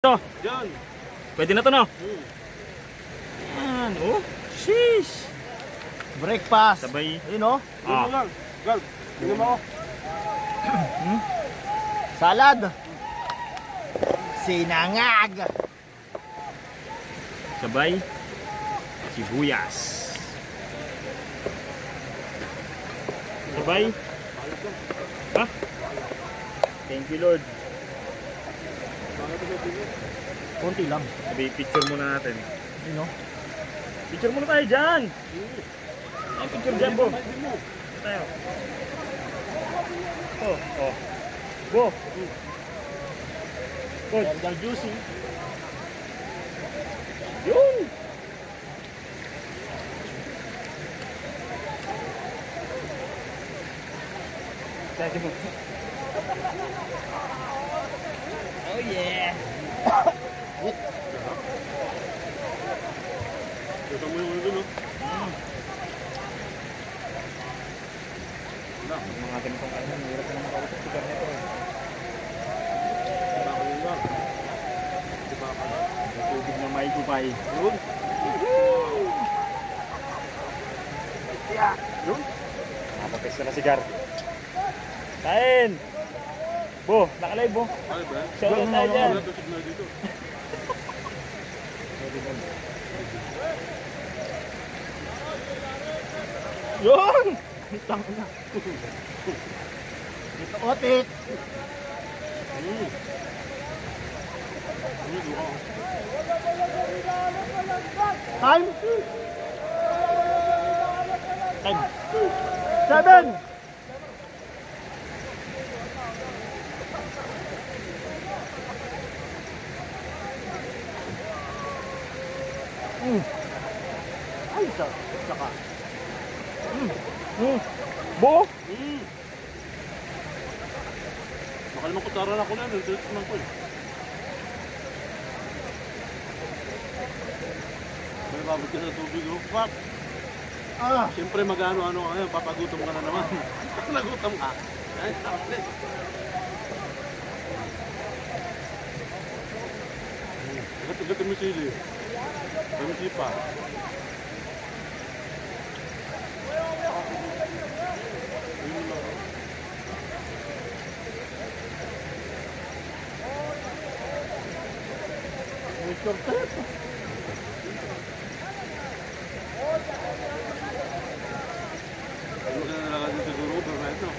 To. Diyan. Pwede na to, no? Yan, oh. Sheesh. Breakfast. Sabay. Ayun o. Tingnan mo lang. Gal, tingnan mo ako. Salad. Sinangag. Sabay. Sibuyas. Sabay. Ha? Thank you, Lord. Konti lang. Sabay, picture muna natin. Ayun o. Picture muna tayo dyan. Ay, picture dyan, Bo. Tayo. Oh, oh. Bo. Good. Tender juicy. Yun. Thank you, Bo. Oh yeah. Ito mo yung ulo, no? Mga ganitong kain, mahirap na makausap si Garneto. Baka yun lang. Di ba ka na? Tubig na may kupay. Yun. Yun. Nakapapes na si Gar. Kain! Bo, nakalive, Bo. Ay ba? Shout out tayo dyan. Wala to signal dito. Yun! Tangin na. Dito otik. Time. Time. 7. Ay, saka. Bo! Makalimang kutsara na ako na. Nagtitikman ko eh. May babad ka sa tubig. Oh, fuck. Siyempre mag-ano-ano ka ngayon. Papagutom ka na naman. Nagutom ka. Ay, tapos. Agad-agad mo sili. Kami sipa. Short trip. Ano ka na nalagay din siguro overnight, no?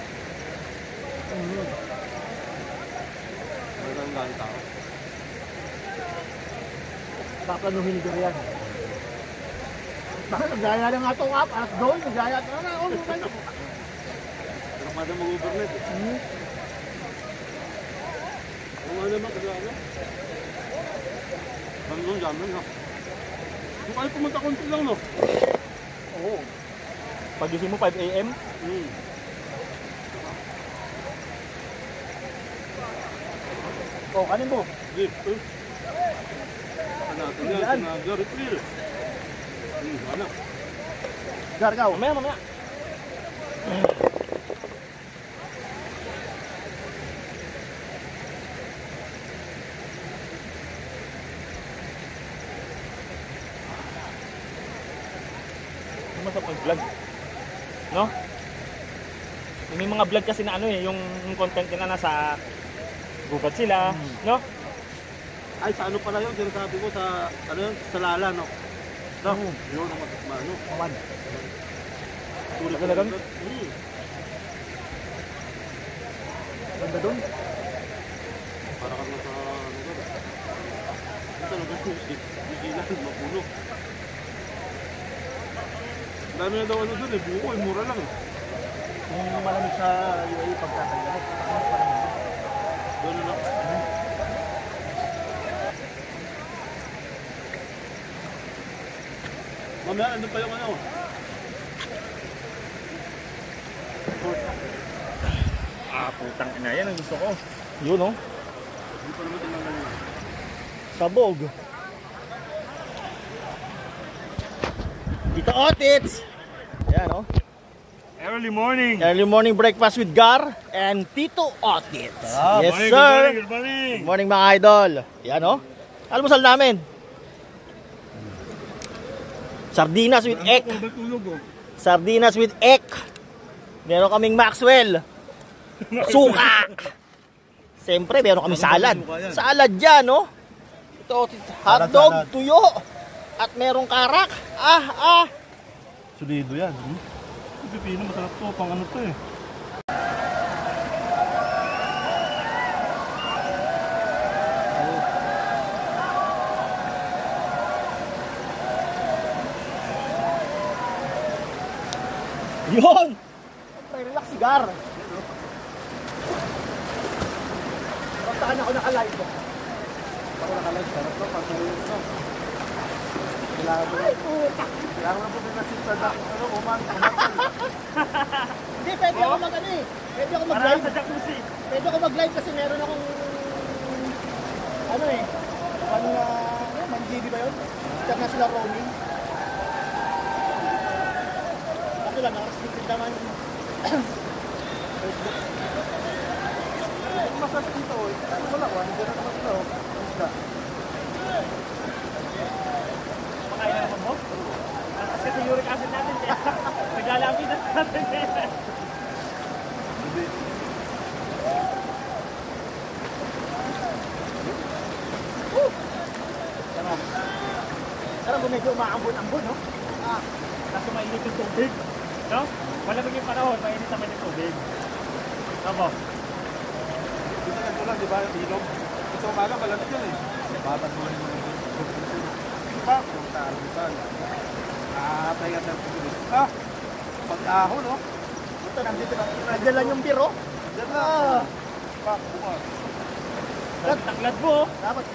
Magandang dahil tao. Paplanuhin ni Dorian. Bakit nagaya lang nga itong app? Alas doon, nagaya ito na. Pero kada mag-overnight eh. Ano nga naman kasi ano? Bandong jamin, no? Kung kayo pumunta konti lang, no? Oo. Pagising mo 5 AM? Oh, kanin mo. Jeep, eh. Ano natin yan? Sinaga, refill. Ano? Gargaw. Mamaya. Sa pag-vlog, no? May mga vlog kasi na ano eh, yung content nila nasa gubat sila, no? Ay, sa ano pala yun? Sinasabi ko sa, ano yun? Sa Lala, no? No? Yun, ang ano? Kaman. Tulad Talaga ka lang? Ganda doon. Para ka na sa, ano ba? Ito talaga, musilan, mapuno. Dami na daw ano doon eh, buko eh, mura lang eh. Yung malamig sa UAE pagkakalimot. Doon na lang. Mamaya, andun pa yung ano. Putang ina, yan ang gusto ko. Yun, oh. Hindi pa naman tinanggal yun. Sabog. Dito Otits. Yan oh. Early morning. Early morning breakfast with Gar and Tito Otits. Yes Morning, sir. Good morning. Good morning mga idol. Yan oh. Almusal namin. Sardinas with egg. Sardinas with egg. Meron kaming Maxwell. Suka. Siyempre, meron kaming salad. Salad yan, no? Ito, hotdog, tuyo. At merong karak. Solido yan. Pipino, masarap to. Pang ano to eh. Yun! Relax cigar. Saan ako nakalive ko? Ako nakalive. Sarap to. Pag nalive to. Kailangan mo din na sinta na Hindi, pwede ako mag-ano eh. Pwede ako mag-live. Sa jacuzzi. Pwede ako mag-live kasi meron akong ano eh. Ano na, 1 GB ba yun? International roaming. Ako lang, nakarestricted naman. Facebook. masarap dito. Wala ko. Hindi na naman ito. Makain na naman mo? Tapos kasi uric acid natin. Naglalapit na natin. Sarap kung medyo umaambon-ambon, no? Kaso mainit yung tubig. No? Malamig yung panahon, mainit naman yung tubig. Tama. Dito nagtulang, di ba? Yung ilog. Ito umaga, malamig yan eh. Batang mo yung Ito pa, kung talusan. Nakakatay ka sa tulis. Pag-ahon, no? Ito, nandito na. Nandiyan lang yung beer, oh. Diyan na. Bukas. Tanglad mo. Dapat.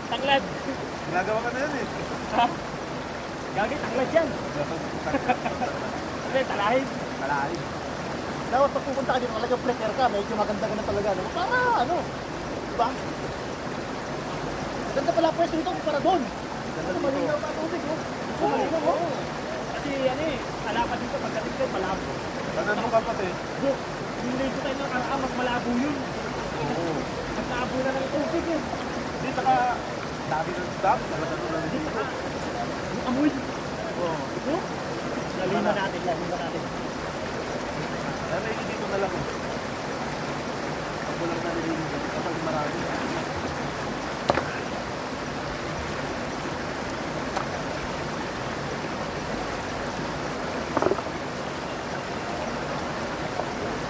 Tanglad. Ginagawa ka na yan eh. Ha? Gagi, tanglad yan. Hindi, talahin. Malalim. Dapat pag pupunta ka dito, talagang flicker ka. Medyo maganda ka na talaga, no? Para, ano? Diba? Ganda pala pwesto dito para doon. Ganda malinaw pa tubig, no? Malinaw, oh. Kasi ano eh, alapa dito pagdating ko, malabo. Ganun mo ka pati. Yung lego tayo ng karaan, mas malabo yun. Oo. Mas malabo na ng tubig eh. Dito ka, dami ng dami. Talaga doon na dito. Yung amoy. Oo. Ito? Lalima natin, lalima natin. Kaya may dito na lang. Pag walang nalilinig dito, kapag marami.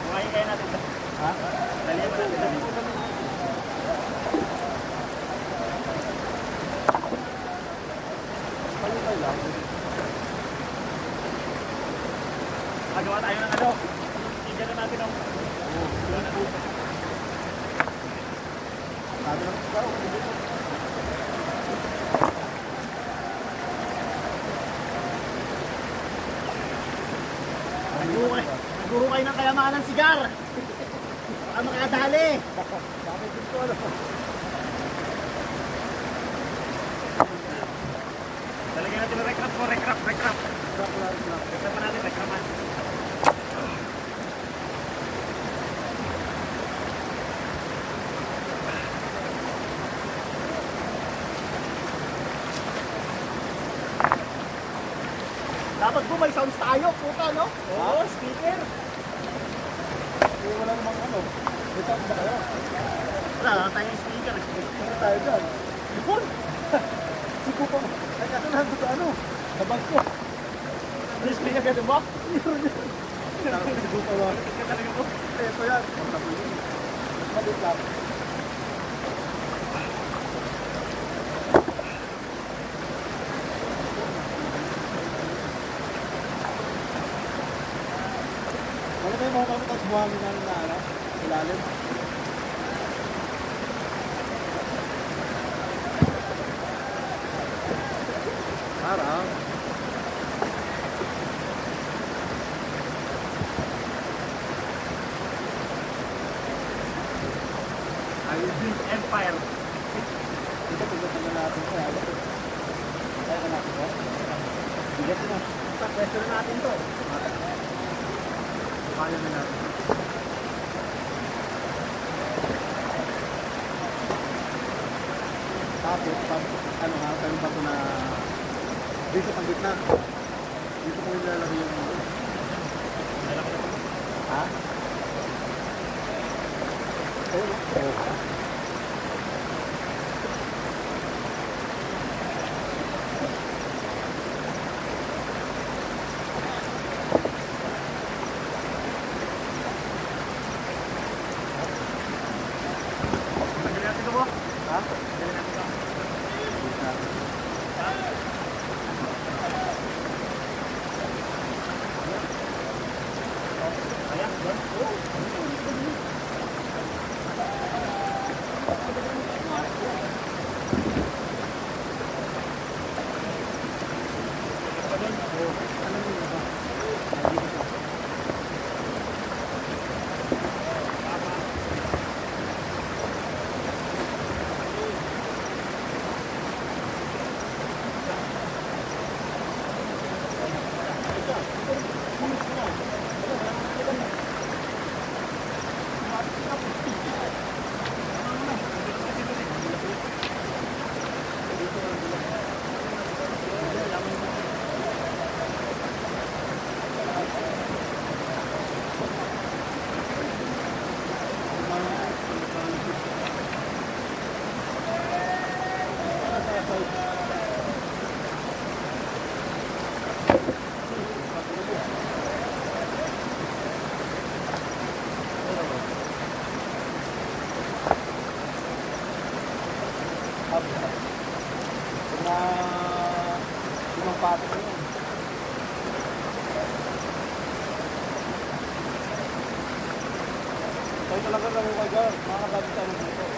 Kumain kaya natin. Ha? Lalima natin. Magawa tayo ng ano. Tignan na natin ang yun na po. Sabi lang sa tao. Naguro kayo ng kayamanan sigar. Baka makadali. Bakit dito ano? Talagyan natin ng recrap mo, recrap. Recrap pa natin, recrapan. Dapat po may sounds tayo, puta, no? Oo, speaker. Wala namang ano. May sound ba kayo? Wala lang tayong speaker. Hindi tayo dyan. Ipon! Sipo pa. Ay kasi nandun sa ano. Sa bag ko. May speaker ka ba? Sipo pa ba? Ito yan. Malit lang. Ano tayo mga kami tapos buhangin namin na ano? Ilalim. Parang. I will build empire. Ito pagdating na natin ito. Kaya ka natin ito. Bigat na. Pwesto na natin to. Kaya na natin. Tapos, ano ha, tayo ba ito na dito sa gitna. Dito ko ilalagay yung ha? Oo. Ha? Na limang pato ko yun. Tayo talaga lang yung kagawin. Makakabagin tayo dito.